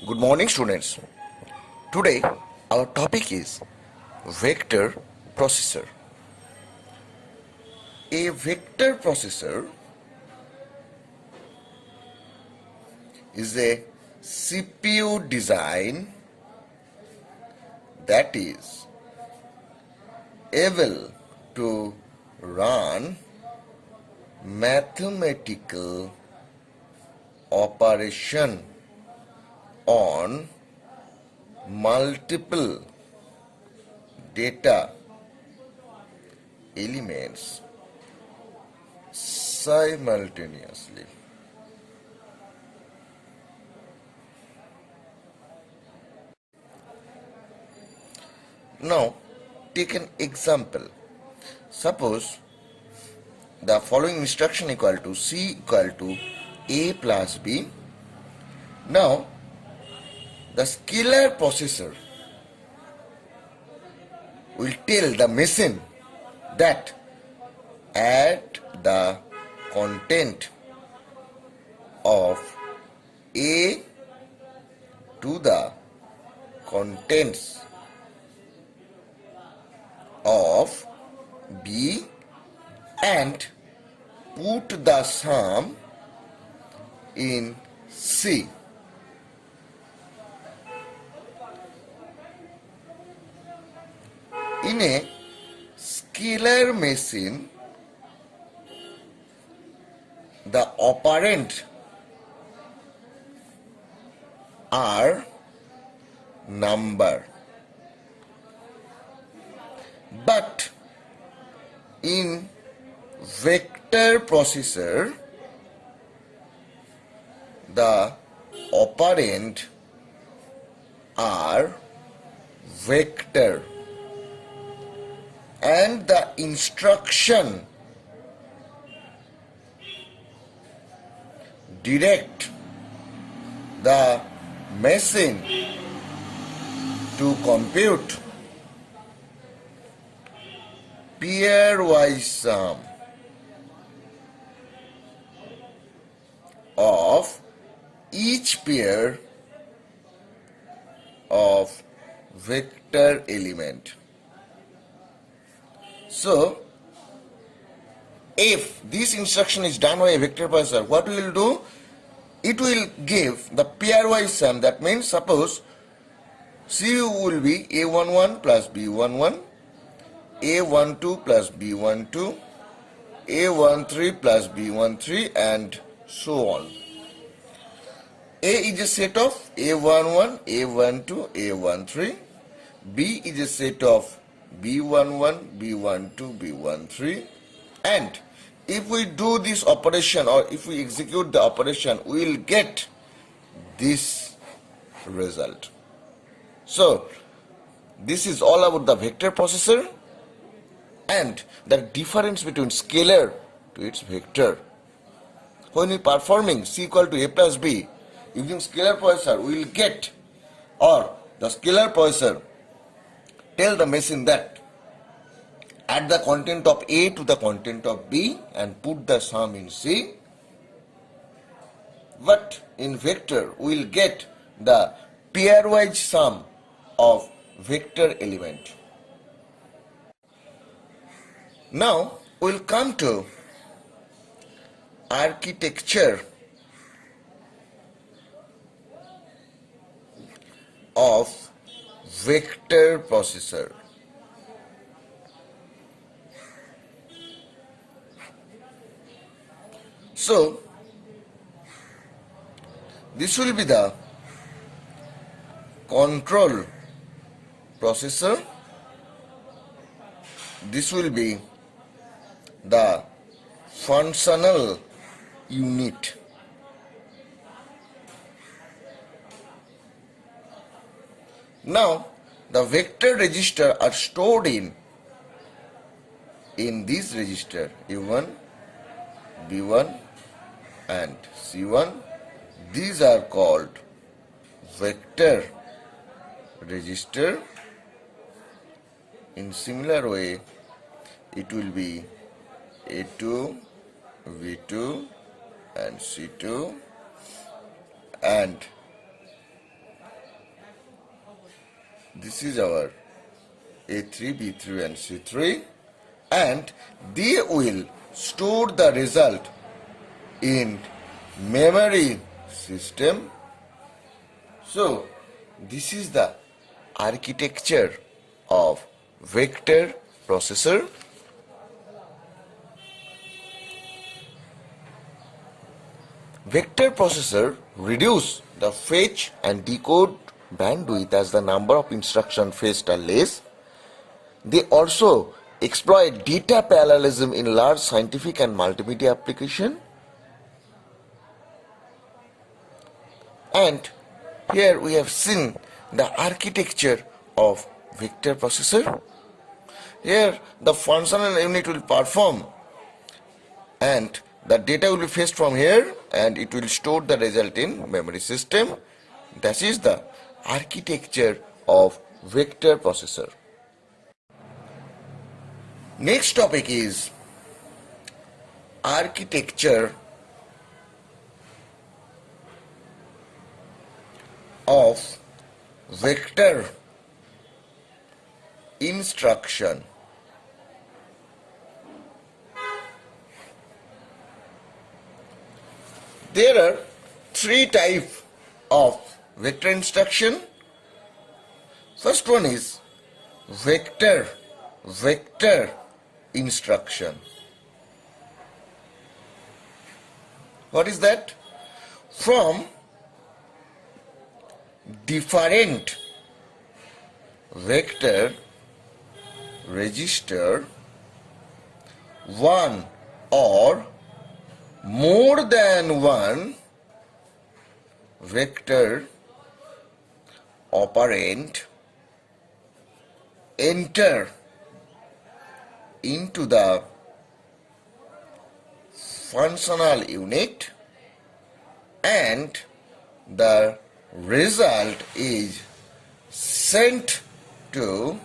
Good morning, students. Today, our topic is vector processor. A vector processor is a CPU design that is able to run mathematical operation on multiple data elements simultaneously. Now, take an example. Suppose the following instruction equal to C equal to A plus B. Now, the scalar processor will tell the machine that add the content of A to the contents of B and put the sum in C. In a scalar machine, the operand are number, but in vector processor, the operand are vector and the instruction direct the machine to compute pairwise sum of each pair of vector element. So, if this instruction is done by a vector processor, what we will do? It will give the pairwise sum. That means, suppose C will be A11 plus B11, A12 plus B12, A13 plus B13, and so on. A is a set of A11, A12, A13. B is a set of B11, B12, B13. And if we do this operation or if we execute the operation, we will get this result. So, this is all about the vector processor and the difference between scalar to its vector. When we performing C equal to A plus B using scalar processor, we will get, or the scalar processor tell the machine that add the content of A to the content of B and put the sum in C. But in vector, we will get the pairwise sum of vector element. Now, we will come to architecture of vector processor. So, this will be the control processor. This will be the functional unit. Now, the vector register are stored in this register A1, B1 and C1. These are called vector register. In similar way, it will be A2, V2 and C2 and this is our A3, B3 and C3, and they will store the result in memory system. So this is the architecture of vector processor. Vector processor reduce the fetch and decode bandwidth as the number of instructions fetched are less. They also exploit data parallelism in large scientific and multimedia application. And here we have seen the architecture of vector processor. Here the functional unit will perform and the data will be fetched from here and it will store the result in memory system. That is the architecture of vector processor. Next topic is architecture of vector instruction. There are three types of vector instruction. First one is vector instruction. What is that? From different vector register, one or more than one vector operand enter into the functional unit and the result is sent to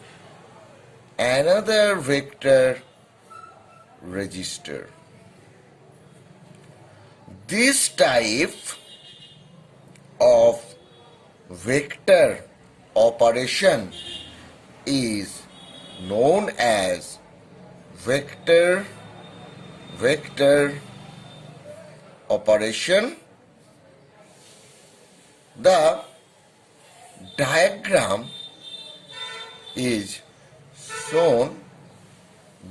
another vector register. This type of vector operation is known as vector operation. The diagram is shown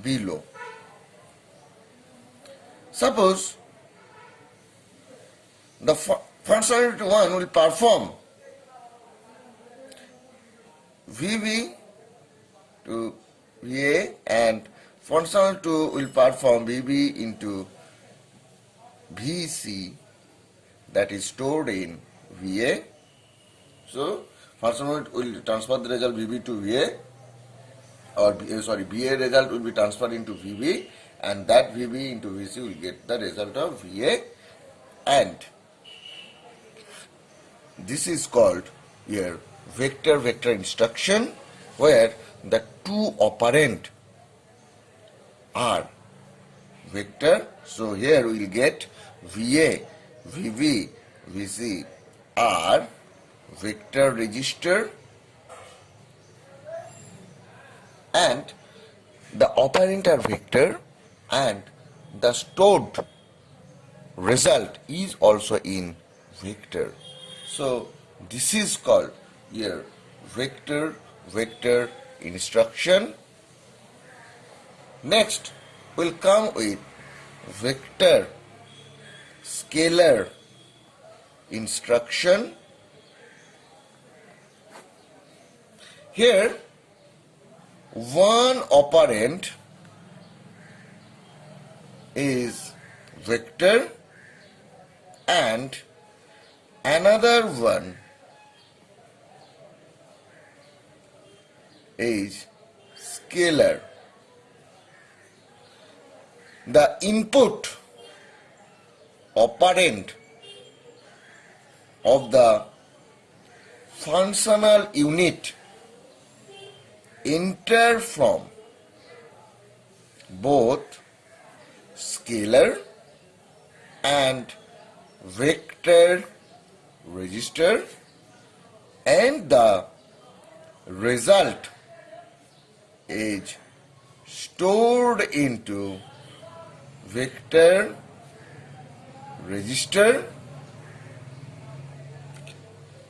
below. Suppose the functional 1 will perform VB to VA and functional 2 will perform VB into VC, that is stored in VA. So functional will transfer the result VB to VA, or VA result will be transferred into VB, and that VB into VC will get the result of VA, and this is called here vector instruction, where the two operand are vector. So here we will get VA, VB, VC are vector register, and the operand are vector, and the stored result is also in vector. So this is called here vector instruction. Next will come with vector scalar instruction. Here one operand is vector and another one is scalar. The input operand of the functional unit enter from both scalar and vector register, and the result is stored into vector register.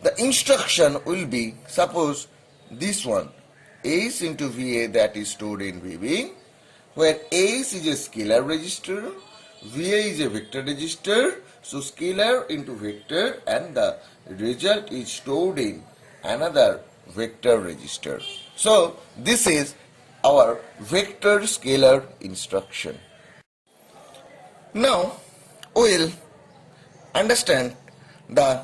The instruction will be, suppose this one, S into VA, that is stored in VB, where S is a scalar register, VA is a vector register, so scalar into vector, and the result is stored in another vector register. So this is our vector scalar instruction. Now we'll understand the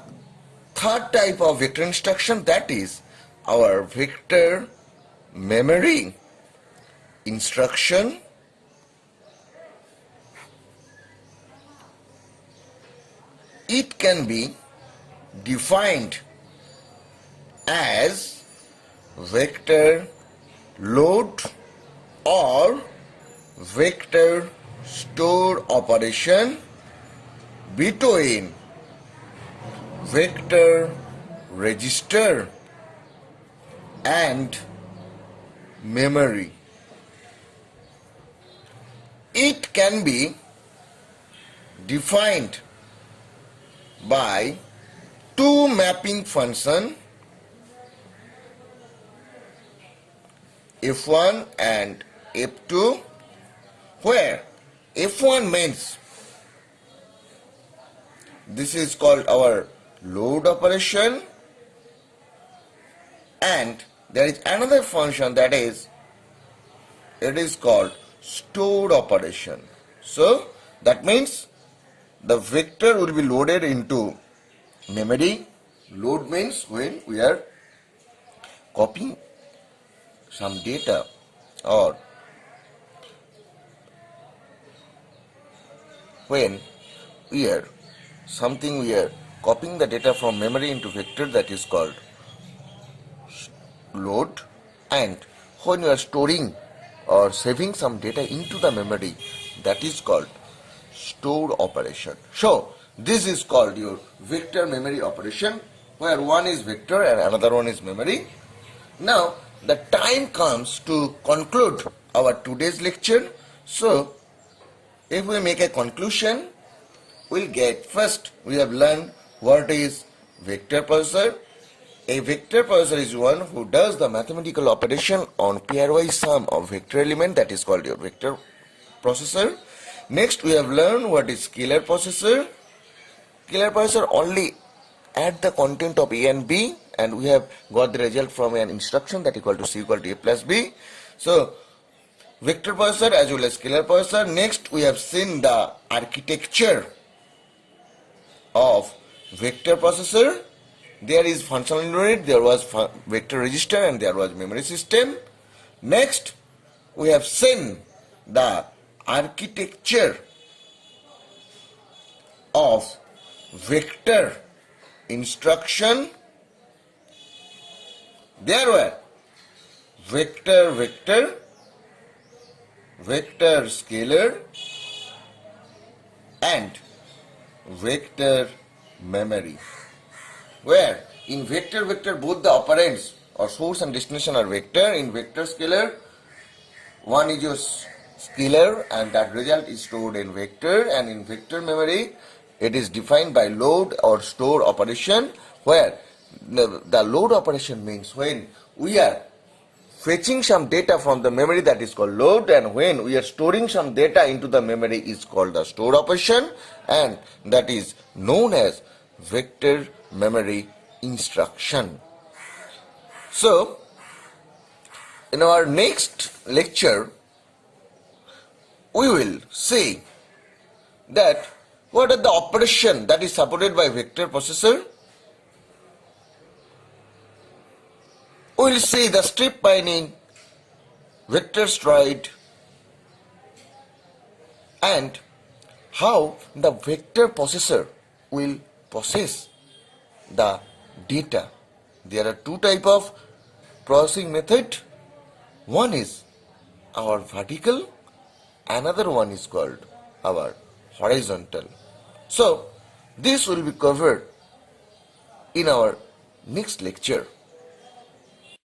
third type of vector instruction, that is our vector memory instruction. It can be defined as vector load or vector store operation between vector register and memory. It can be defined by two mapping function, F1 and F2, where F1 means this is called our load operation, and there is another function that is, it is called stored operation. So that means the vector will be loaded into memory. Load means when we are copying some data, or when we are copying the data from memory into vector, that is called load, and when you are storing or saving some data into the memory, that is called stored operation. So this is called your vector memory operation, where one is vector and another one is memory. Now the time comes to conclude our today's lecture. So if we make a conclusion, we'll get, first we have learned what is vector processor. A vector processor is one who does the mathematical operation on pairwise sum of vector element, that is called your vector processor. Next we have learned what is scalar processor. Scalar processor only add the content of A and B, and we have got the result from an instruction that equal to C equal to A plus B. So vector processor as well as scalar processor. Next we have seen the architecture of vector processor. There is functional unit, there was vector register, and there was memory system. Next we have seen the architecture of vector instruction. There were vector, vector scalar, and vector memory, where in vector both the operands or source and destination are vector. In vector scalar, one is your scalar and that result is stored in vector, and in vector memory it is defined by load or store operation, where the load operation means when we are fetching some data from the memory, that is called load, and when we are storing some data into the memory is called the store operation, and that is known as vector memory instruction. So in our next lecture we will see that what are the operation that is supported by vector processor. We will see the strip mining, vector stride, and how the vector processor will process the data. There are two types of processing method. One is our vertical, another one is called our horizontal. So this will be covered in our next lecture.